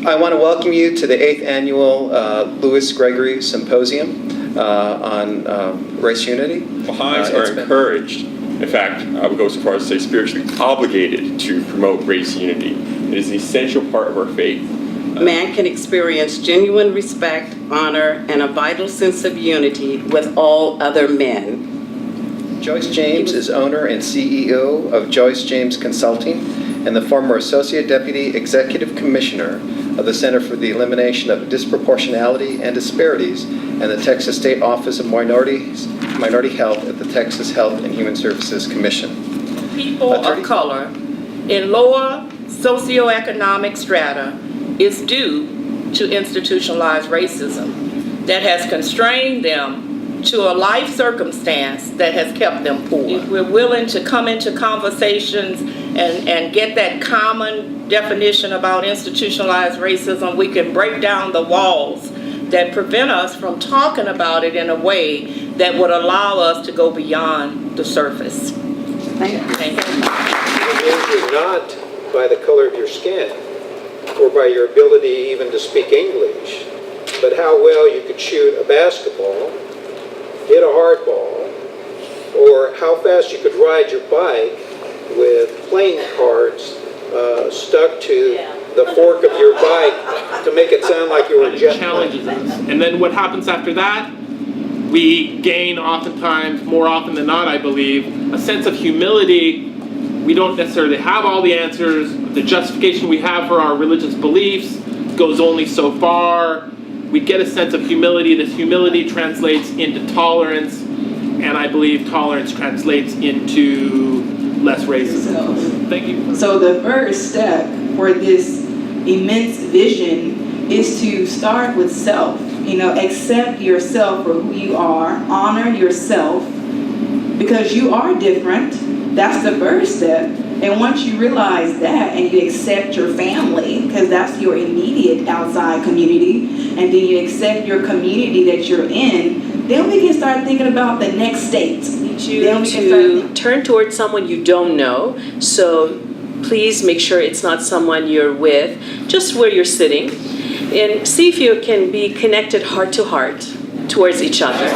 I want to welcome you to the 8th Annual Louis Gregory Symposium on Race Unity. Baha'is are encouraged, in fact, I would go so far as to say spiritually obligated to promote race unity. It is an essential part of our faith. Man can experience genuine respect, honor, and a vital sense of unity with all other men. Joyce James is owner and CEO of Joyce James Consulting and the former Associate Deputy Executive Commissioner of the Center for the Elimination of Disproportionality and Disparities and the Texas State Office of Minority Health at the Texas Health and Human Services Commission. People of color in lower socioeconomic strata is due to institutionalized racism that has constrained them to a life circumstance that has kept them poor. If we're willing to come into conversations and get that common definition about institutionalized racism, we can break down the walls that prevent us from talking about it in a way that would allow us to go beyond the surface. Thank you. Thank you. It is not by the color of your skin or by your ability even to speak English, but how well you could shoot a basketball, hit a hard ball, or how fast you could ride your bike with playing cards stuck to the fork of your bike to make it sound like you were a jet challenges us. And then what happens after that? We gain oftentimes, more often than not, I believe, a sense of humility. We don't necessarily have all the answers. The justification we have for our religious beliefs goes only so far. We get a sense of humility. This humility translates into tolerance, and I believe tolerance translates into less racism. Thank you. So the first step for this immense vision is to start with self. Accept yourself for who you are, honor yourself, because you are different. That's the first step. And once you realize that and you accept your family, because that's your immediate outside community, and then you accept your community that you're in, then we can start thinking about the next state. You to turn towards someone you don't know, so please make sure it's not someone you're with, just where you're sitting, and see if you can be connected heart to heart towards each other.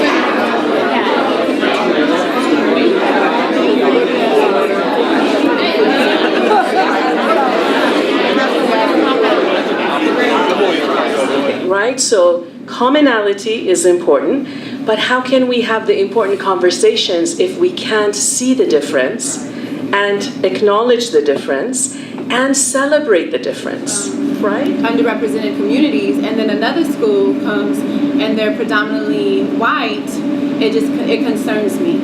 Right? So commonality is important, but how can we have the important conversations if we can't see the difference and acknowledge the difference and celebrate the difference, right? Underrepresented communities, and then another school comes and they're predominantly white, it concerns me.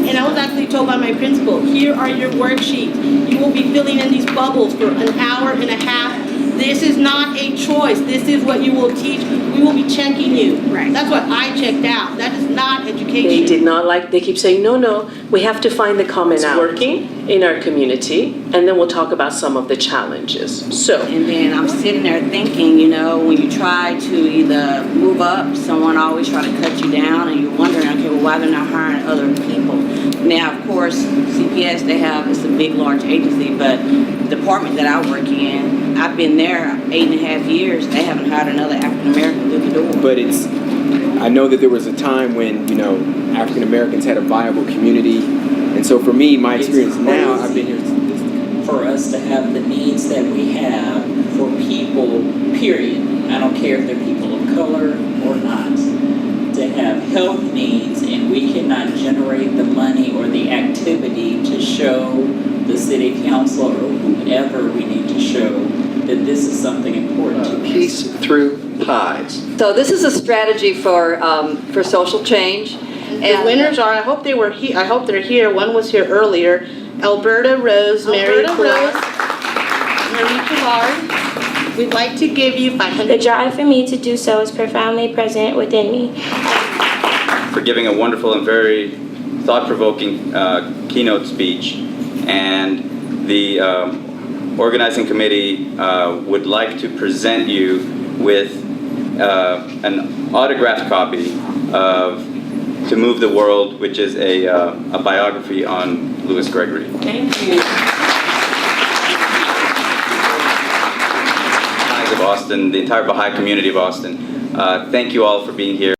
And I was actually told by my principal, here are your worksheets. You will be filling in these bubbles for an hour and a half. This is not a choice. This is what you will teach. We will be checking you. Right. That's what I checked out. That is not education. They did not like, they keep saying, no, we have to find the commonality. It's working in our community, and then we'll talk about some of the challenges. So. And then I'm sitting there thinking, when you try to either move up, someone always try to cut you down, and you're wondering, okay, well, why they're not hiring other people? Now, of course, CPS, it's a big, large agency, but the department that I work in, I've been there 8.5 years. They haven't hired another African American through the door. But I know that there was a time when, African Americans had a viable community. And so for me, my experience now, I've been here. For us to have the needs that we have for people, period. I don't care if they're people of color or not. To have health needs, and we cannot generate the money or the activity to show the city council or whoever we need to show that this is something important to Peace through pies. So this is a strategy for social change. And the winners are, I hope they're here. One was here earlier. Alberta Rose, Mary Clark, Marie Pilar. We'd like to give you $500. The drive for me to do so is profoundly present within me. For giving a wonderful and very thought-provoking keynote speech. And the organizing committee would like to present you with an autographed copy of To Move the World, which is a biography on Louis Gregory. Thank you. of Austin, the entire Baha'i community of Austin. Thank you all for being here.